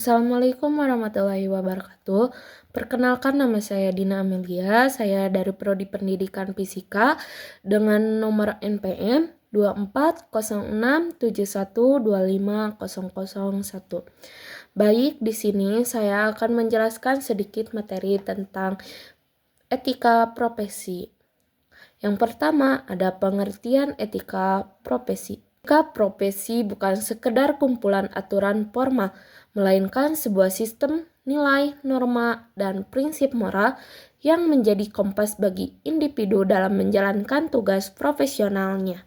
Assalamualaikum warahmatullahi wabarakatuh. Perkenalkan, nama saya Dina Amelia. Saya dari Prodi Pendidikan Fisika dengan nomor NPM 240671250001. Baik, di sini saya akan menjelaskan sedikit materi tentang etika profesi. Yang pertama, ada pengertian etika profesi. Etika profesi bukan sekedar kumpulan aturan formal, melainkan sebuah sistem nilai, norma, dan prinsip moral yang menjadi kompas bagi individu dalam menjalankan tugas profesionalnya.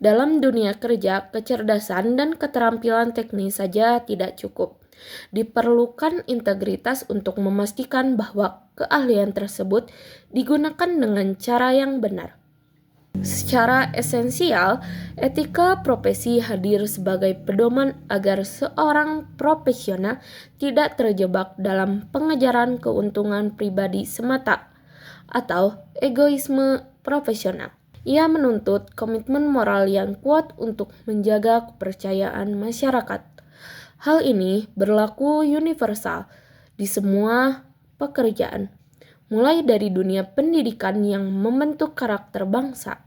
Dalam dunia kerja, kecerdasan dan keterampilan teknis saja tidak cukup. Diperlukan integritas untuk memastikan bahwa keahlian tersebut digunakan dengan cara yang benar. Secara esensial, etika profesi hadir sebagai pedoman agar seorang profesional tidak terjebak dalam pengejaran keuntungan pribadi semata atau egoisme profesional. Ia menuntut komitmen moral yang kuat untuk menjaga kepercayaan masyarakat. Hal ini berlaku universal di semua pekerjaan, mulai dari dunia pendidikan yang membentuk karakter bangsa,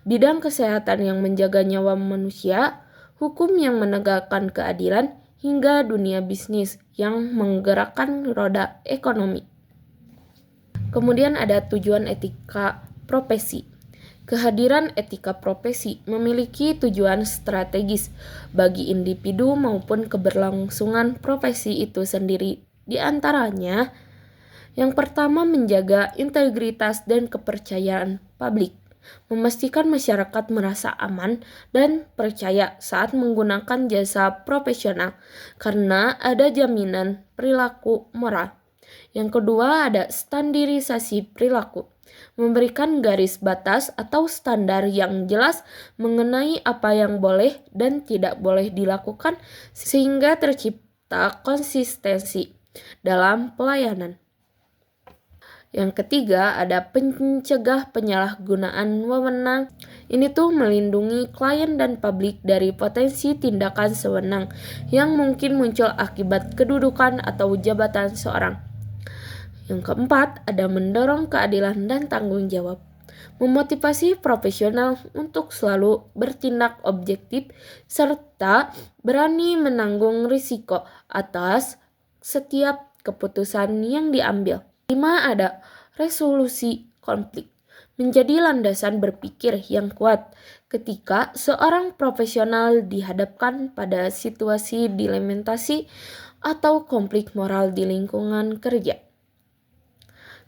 bidang kesehatan yang menjaga nyawa manusia, hukum yang menegakkan keadilan, hingga dunia bisnis yang menggerakkan roda ekonomi. Kemudian ada tujuan etika profesi. Kehadiran etika profesi memiliki tujuan strategis bagi individu maupun keberlangsungan profesi itu sendiri. Di antaranya, yang pertama, menjaga integritas dan kepercayaan publik, memastikan masyarakat merasa aman dan percaya saat menggunakan jasa profesional karena ada jaminan perilaku moral. Yang kedua, ada standarisasi perilaku, memberikan garis batas atau standar yang jelas mengenai apa yang boleh dan tidak boleh dilakukan sehingga tercipta konsistensi dalam pelayanan. Yang ketiga, ada pencegah penyalahgunaan wewenang. Ini tuh melindungi klien dan publik dari potensi tindakan sewenang yang mungkin muncul akibat kedudukan atau jabatan seorang. Yang keempat, ada mendorong keadilan dan tanggung jawab. Memotivasi profesional untuk selalu bertindak objektif serta berani menanggung risiko atas setiap keputusan yang diambil. 5. Ada resolusi konflik. Menjadi landasan berpikir yang kuat ketika seorang profesional dihadapkan pada situasi dilematisasi atau konflik moral di lingkungan kerja.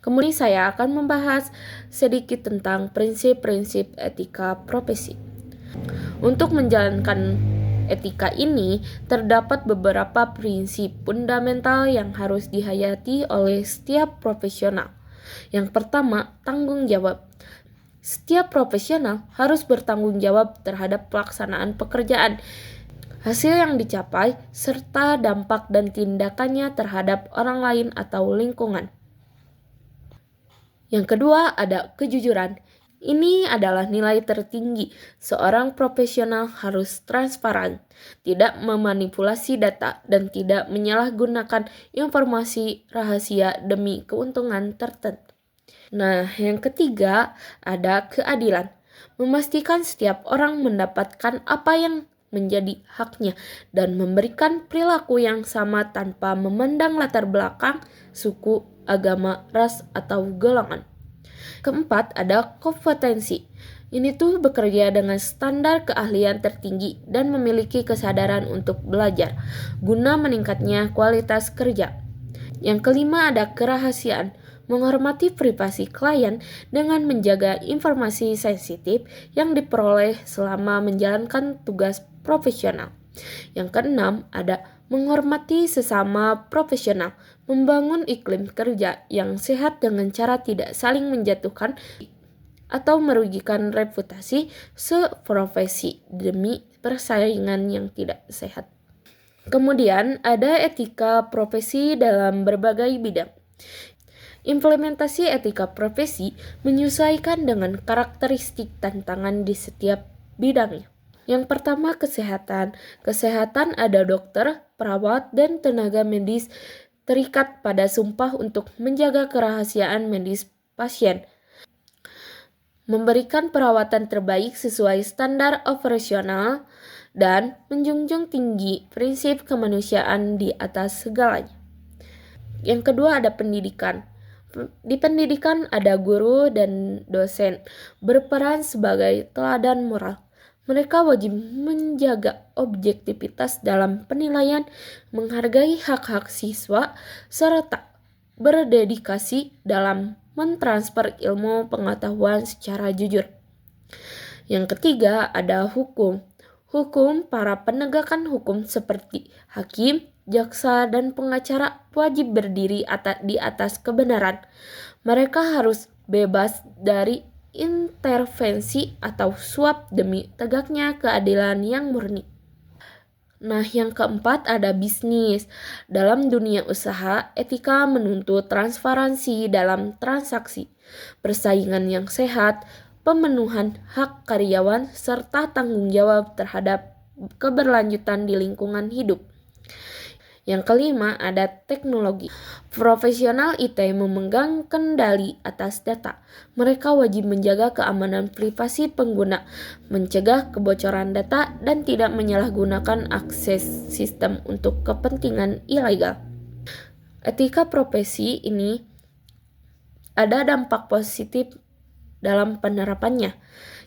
Kemudian saya akan membahas sedikit tentang prinsip-prinsip etika profesi. Untuk menjalankan etika ini, terdapat beberapa prinsip fundamental yang harus dihayati oleh setiap profesional. Yang pertama, tanggung jawab. Setiap profesional harus bertanggung jawab terhadap pelaksanaan pekerjaan, hasil yang dicapai, serta dampak dan tindakannya terhadap orang lain atau lingkungan. Yang kedua, ada kejujuran. Ini adalah nilai tertinggi. Seorang profesional harus transparan, tidak memanipulasi data, dan tidak menyalahgunakan informasi rahasia demi keuntungan tertentu. Nah, yang ketiga, ada keadilan. Memastikan setiap orang mendapatkan apa yang menjadi haknya dan memberikan perilaku yang sama tanpa memandang latar belakang, suku, agama, ras, atau golongan. Keempat, ada kompetensi. Ini tuh bekerja dengan standar keahlian tertinggi dan memiliki kesadaran untuk belajar guna meningkatnya kualitas kerja. Yang kelima, ada kerahasiaan. Menghormati privasi klien dengan menjaga informasi sensitif yang diperoleh selama menjalankan tugas profesional. Yang keenam, ada menghormati sesama profesional, membangun iklim kerja yang sehat dengan cara tidak saling menjatuhkan atau merugikan reputasi seprofesi demi persaingan yang tidak sehat. Kemudian ada etika profesi dalam berbagai bidang. Implementasi etika profesi menyesuaikan dengan karakteristik tantangan di setiap bidangnya. Yang pertama, kesehatan. Kesehatan ada dokter, perawat, dan tenaga medis terikat pada sumpah untuk menjaga kerahasiaan medis pasien, memberikan perawatan terbaik sesuai standar operasional, dan menjunjung tinggi prinsip kemanusiaan di atas segalanya. Yang kedua ada pendidikan. Di pendidikan ada guru dan dosen berperan sebagai teladan moral. Mereka wajib menjaga objektivitas dalam penilaian, menghargai hak-hak siswa, serta berdedikasi dalam mentransfer ilmu pengetahuan secara jujur. Yang ketiga ada hukum. Hukum, para penegakan hukum seperti hakim, jaksa, dan pengacara wajib berdiri di atas kebenaran. Mereka harus bebas dari intervensi atau suap demi tegaknya keadilan yang murni. Nah, yang keempat ada bisnis. Dalam dunia usaha, etika menuntut transparansi dalam transaksi, persaingan yang sehat, pemenuhan hak karyawan, serta tanggung jawab terhadap keberlanjutan di lingkungan hidup. Yang kelima ada teknologi. Profesional IT memegang kendali atas data. Mereka wajib menjaga keamanan privasi pengguna, mencegah kebocoran data, dan tidak menyalahgunakan akses sistem untuk kepentingan ilegal. Etika profesi ini ada dampak positif dalam penerapannya.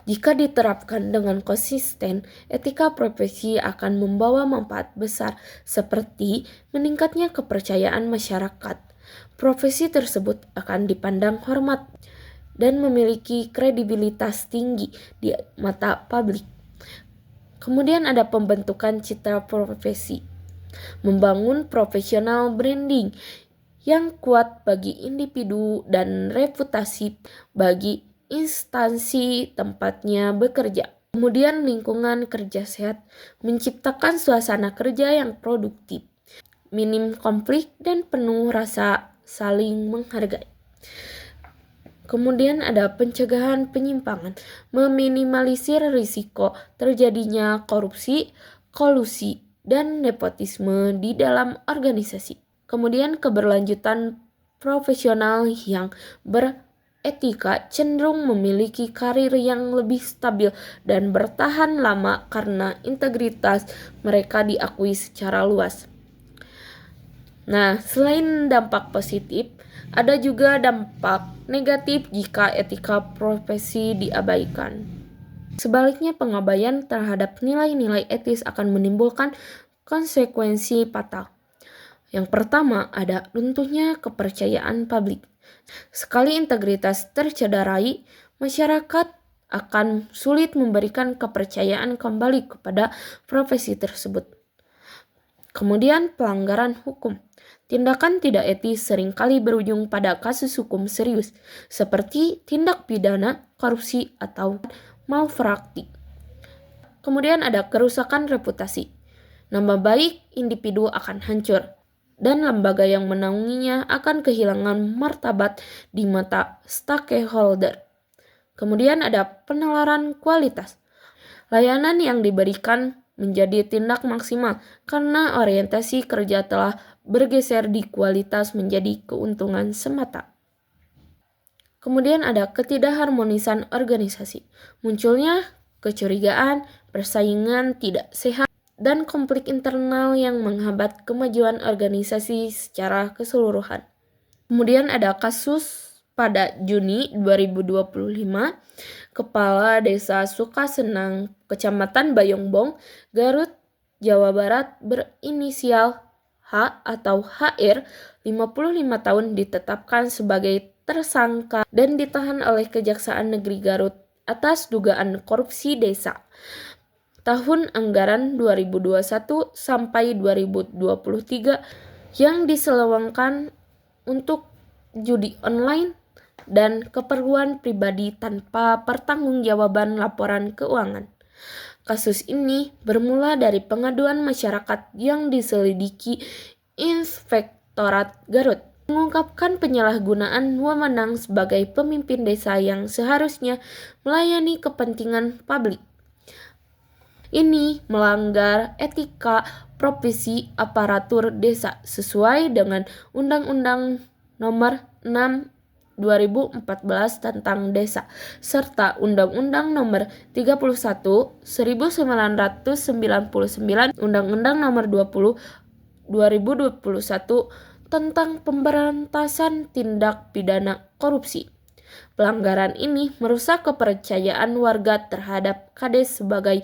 Jika diterapkan dengan konsisten, etika profesi akan membawa manfaat besar seperti meningkatnya kepercayaan masyarakat. Profesi tersebut akan dipandang hormat dan memiliki kredibilitas tinggi di mata publik. Kemudian ada pembentukan citra profesi. Membangun profesional branding yang kuat bagi individu dan reputasi bagi instansi tempatnya bekerja. Kemudian lingkungan kerja sehat, menciptakan suasana kerja yang produktif, minim konflik, dan penuh rasa saling menghargai. Kemudian ada pencegahan penyimpangan, meminimalisir risiko terjadinya korupsi, kolusi, dan nepotisme di dalam organisasi. Kemudian keberlanjutan profesional yang beretika cenderung memiliki karir yang lebih stabil dan bertahan lama karena integritas mereka diakui secara luas. Nah, selain dampak positif, ada juga dampak negatif jika etika profesi diabaikan. Sebaliknya, pengabaian terhadap nilai-nilai etis akan menimbulkan konsekuensi fatal. Yang pertama, ada runtuhnya kepercayaan publik. Sekali integritas tercederai, masyarakat akan sulit memberikan kepercayaan kembali kepada profesi tersebut. Kemudian pelanggaran hukum. Tindakan tidak etis seringkali berujung pada kasus hukum serius, seperti tindak pidana, korupsi, atau malpraktik. Kemudian ada kerusakan reputasi. Nama baik individu akan hancur, dan lembaga yang menaunginya akan kehilangan martabat di mata stakeholder. Kemudian ada penalaran kualitas. Layanan yang diberikan menjadi tindak maksimal karena orientasi kerja telah bergeser di kualitas menjadi keuntungan semata. Kemudian ada ketidakharmonisan organisasi. Munculnya kecurigaan, persaingan tidak sehat, dan konflik internal yang menghambat kemajuan organisasi secara keseluruhan. Kemudian ada kasus pada Juni 2025, Kepala Desa Sukasenang, Kecamatan Bayongbong, Garut, Jawa Barat berinisial H atau HR, 55 tahun ditetapkan sebagai tersangka dan ditahan oleh Kejaksaan Negeri Garut atas dugaan korupsi desa. Tahun anggaran 2021 sampai 2023 yang diselewengkan untuk judi online dan keperluan pribadi tanpa pertanggungjawaban laporan keuangan. Kasus ini bermula dari pengaduan masyarakat yang diselidiki Inspektorat Garut, mengungkapkan penyalahgunaan wewenang sebagai pemimpin desa yang seharusnya melayani kepentingan publik. Ini melanggar etika profesi aparatur desa sesuai dengan Undang-Undang Nomor 6 2014 tentang desa serta Undang-Undang Nomor 31 1999 Undang-Undang Nomor 20 2021 tentang pemberantasan tindak pidana korupsi. Pelanggaran ini merusak kepercayaan warga terhadap Kades sebagai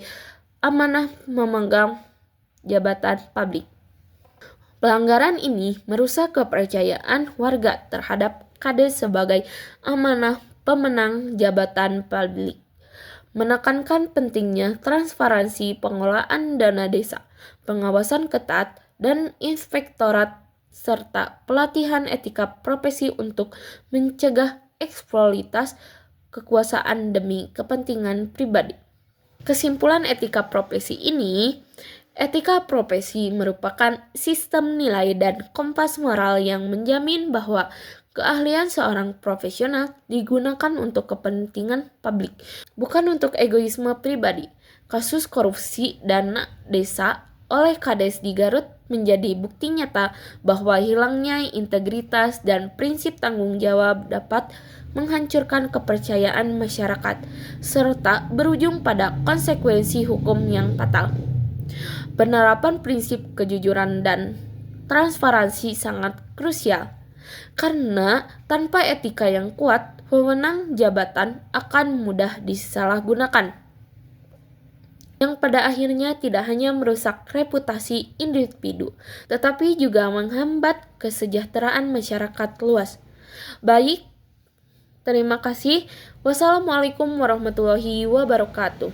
amanah memegang jabatan publik. Pelanggaran ini merusak kepercayaan warga terhadap Kades sebagai amanah pemenang jabatan publik. Menekankan pentingnya transparansi pengelolaan dana desa, pengawasan ketat, dan inspektorat serta pelatihan etika profesi untuk mencegah eksploitasi kekuasaan demi kepentingan pribadi. Kesimpulan etika profesi ini, etika profesi merupakan sistem nilai dan kompas moral yang menjamin bahwa keahlian seorang profesional digunakan untuk kepentingan publik, bukan untuk egoisme pribadi. Kasus korupsi dana desa oleh Kades di Garut menjadi bukti nyata bahwa hilangnya integritas dan prinsip tanggung jawab dapat menghancurkan kepercayaan masyarakat, serta berujung pada konsekuensi hukum yang fatal. Penerapan prinsip kejujuran dan transparansi sangat krusial, karena tanpa etika yang kuat, wewenang jabatan akan mudah disalahgunakan, yang pada akhirnya tidak hanya merusak reputasi individu, tetapi juga menghambat kesejahteraan masyarakat luas. Baik, terima kasih. Wassalamualaikum warahmatullahi wabarakatuh.